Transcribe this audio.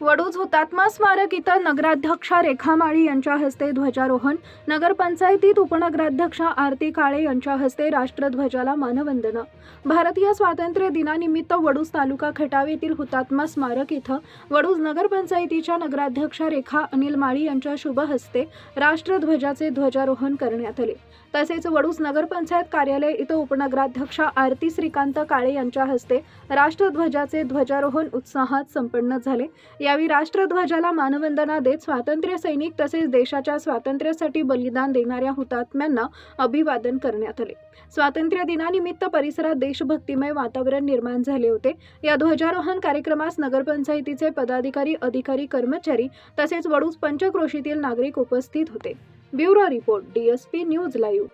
वडूज हुतात्मा स्मारक इथं नगराध्यक्षा रेखा माळी यांच्या हस्ते ध्वजारोहण, नगरपंचायतीत उपनगराध्यक्षा आरती काळे यांच्या हस्ते राष्ट्रध्वजाला मानवंदना। भारतीय स्वातंत्र्य दिनानिमित्त वडूज तालुका खटाव येथील हुतात्मा स्मारक इथं वडूज नगरपंचायतीच्या नगराध्यक्षा रेखा अनिल माळी यांच्या शुभ हस्ते राष्ट्रध्वजाचे ध्वजारोहण करण्यात आले। तसेच वडूज नगरपंचायत कार्यालय इथं उपनगराध्यक्षा आरती श्रीकांत काळे यांच्या हस्ते राष्ट्रध्वजाचे ध्वजारोहण उत्साहात संपन्न झाले। यावेळी राष्ट्रध्वजाला मानवंदना देत स्वातंत्र्य सैनिक तसेच देशाच्या स्वातंत्र्यासाठी बलिदान देणाऱ्या हुतात्म्यांना अभिवादन करण्यात आले। स्वातंत्र्य दिनानिमित्त परिसरात देशभक्तिमय वातावरण निर्माण झाले होते। या ध्वजारोहण कार्यक्रमास नगरपंचायतीचे पदाधिकारी, अधिकारी, कर्मचारी तसेच वडूज पंचक्रोशीतील नागरिक उपस्थित होते। Bureau report, DSP news live.